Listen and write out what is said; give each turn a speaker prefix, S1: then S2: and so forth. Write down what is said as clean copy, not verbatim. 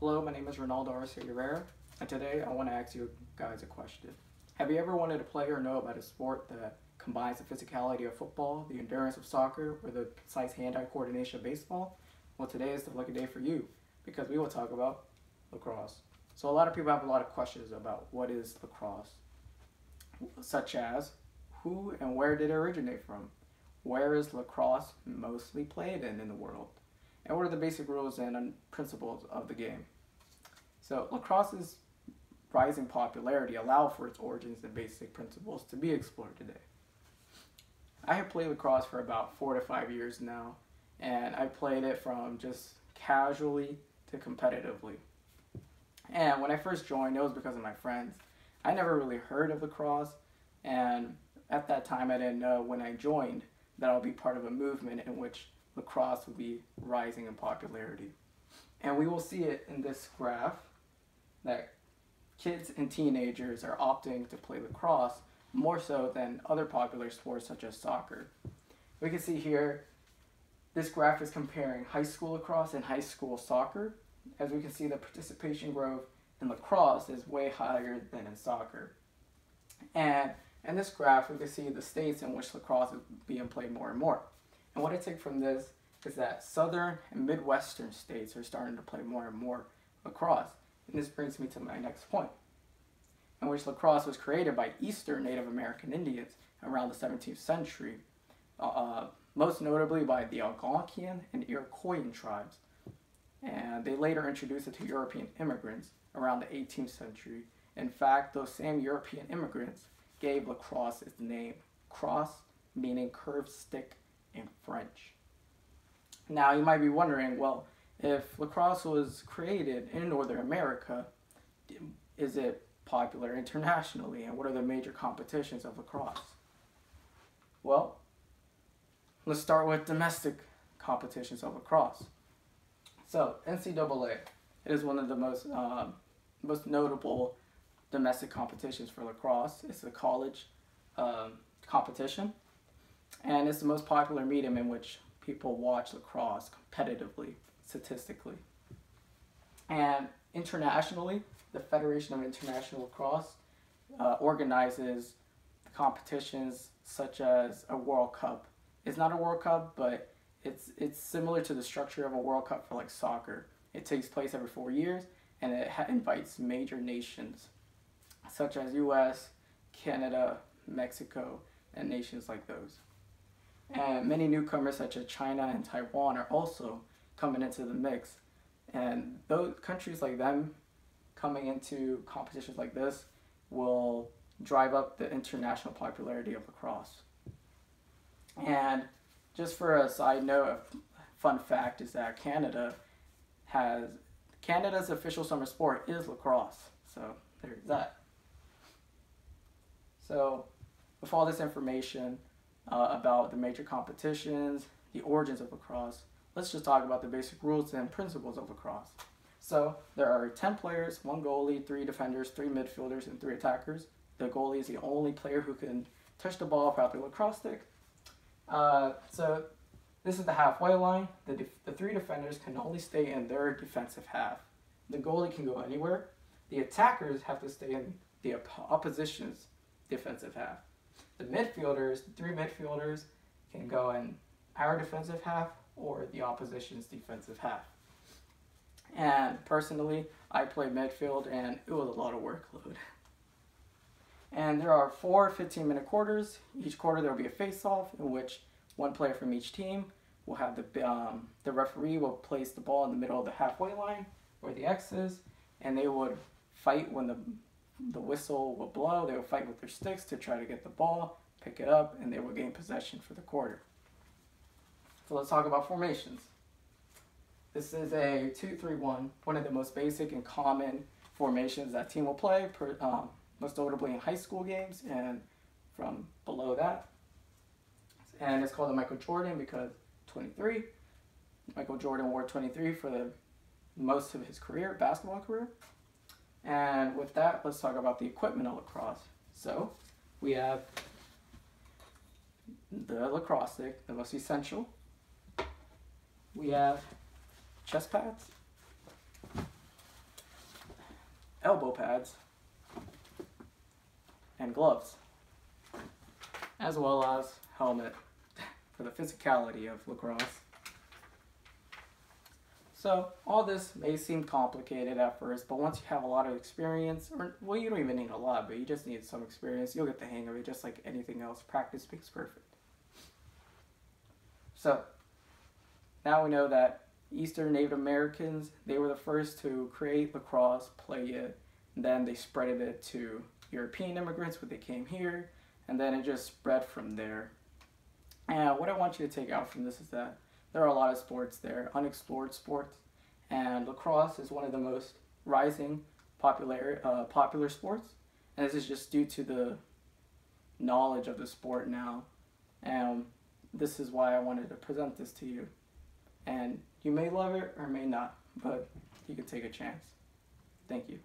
S1: Hello, my name is Ronaldo Arce Rivera, and today I want to ask you guys a question. Have you ever wanted to play or know about a sport that combines the physicality of football, the endurance of soccer, or the precise hand-eye coordination of baseball? Well, today is the lucky day for you, because we will talk about lacrosse. So a lot of people have a lot of questions about what is lacrosse, such as who and where did it originate from? Where is lacrosse mostly played in the world? And what are the basic rules and principles of the game? So lacrosse's rising popularity allow for its origins and basic principles to be explored today. I have played lacrosse for about 4 to 5 years now, and I played it from just casually to competitively. And when I first joined, it was because of my friends. I never really heard of lacrosse, and at that time I didn't know when I joined that I'll be part of a movement in which lacrosse will be rising in popularity. And we will see it in this graph that kids and teenagers are opting to play lacrosse more so than other popular sports such as soccer. We can see here, this graph is comparing high school lacrosse and high school soccer. As we can see, the participation growth in lacrosse is way higher than in soccer. And in this graph, we can see the states in which lacrosse is being played more and more. And what I take from this is that southern and midwestern states are starting to play more and more lacrosse. And this brings me to my next point, in which lacrosse was created by Eastern Native American Indians around the 17th century, most notably by the Algonquian and Iroquois tribes. And they later introduced it to European immigrants around the 18th century. In fact, those same European immigrants gave lacrosse its name, crosse, meaning curved stick in French. Now you might be wondering, well, if lacrosse was created in Northern America, is it popular internationally, and what are the major competitions of lacrosse? Well, let's start with domestic competitions of lacrosse. So NCAA, it is one of the most notable domestic competitions for lacrosse. It's a college competition, and it's the most popular medium in which people watch lacrosse competitively, statistically. And internationally, the Federation of International Lacrosse organizes competitions such as a World Cup. It's not a World Cup, but it's similar to the structure of a World Cup for like soccer. It takes place every 4 years, and it invites major nations such as US, Canada, Mexico, and nations like those. And many newcomers such as China and Taiwan are also coming into the mix. And those countries like them coming into competitions like this will drive up the international popularity of lacrosse. And just for a side note, a fun fact is that Canada's official summer sport is lacrosse. So there's that. So with all this information about the major competitions, the origins of lacrosse, let's just talk about the basic rules and principles of lacrosse. So there are 10 players, 1 goalie, 3 defenders, 3 midfielders, and 3 attackers. The goalie is the only player who can touch the ball without the lacrosse stick. So this is the halfway line. The 3 defenders can only stay in their defensive half. The goalie can go anywhere. The attackers have to stay in the opposition's defensive half. The 3 midfielders can go in our defensive half or the opposition's defensive half. And personally, I played midfield, and it was a lot of workload. And there are 4 15-minute quarters. Each quarter there will be a face-off in which one player from each team will have the referee will place the ball in the middle of the halfway line where the X is, and they would fight when the whistle will blow. They will fight with their sticks to try to get the ball, pick it up, and they will gain possession for the quarter. So let's talk about formations. This is a 2-3-1, one of the most basic and common formations that team will play, most notably in high school games and from below that. And it's called the Michael Jordan because 23. Michael Jordan wore 23 for the most of his career, basketball career. And with that, let's talk about the equipment of lacrosse. So we have the lacrosse stick, the most essential. We have chest pads, elbow pads, and gloves, as well as helmet for the physicality of lacrosse. So all this may seem complicated at first, but once you have a lot of experience, or well, you don't even need a lot, but you just need some experience, you'll get the hang of it just like anything else. Practice makes perfect. So now we know that Eastern Native Americans, they were the first to create lacrosse, play it, and then they spreaded it to European immigrants when they came here, and then it just spread from there. And what I want you to take out from this is that there are a lot of sports there, unexplored sports, and lacrosse is one of the most rising popular sports, and this is just due to the knowledge of the sport now, and this is why I wanted to present this to you. And you may love it or may not, but you can take a chance. Thank you.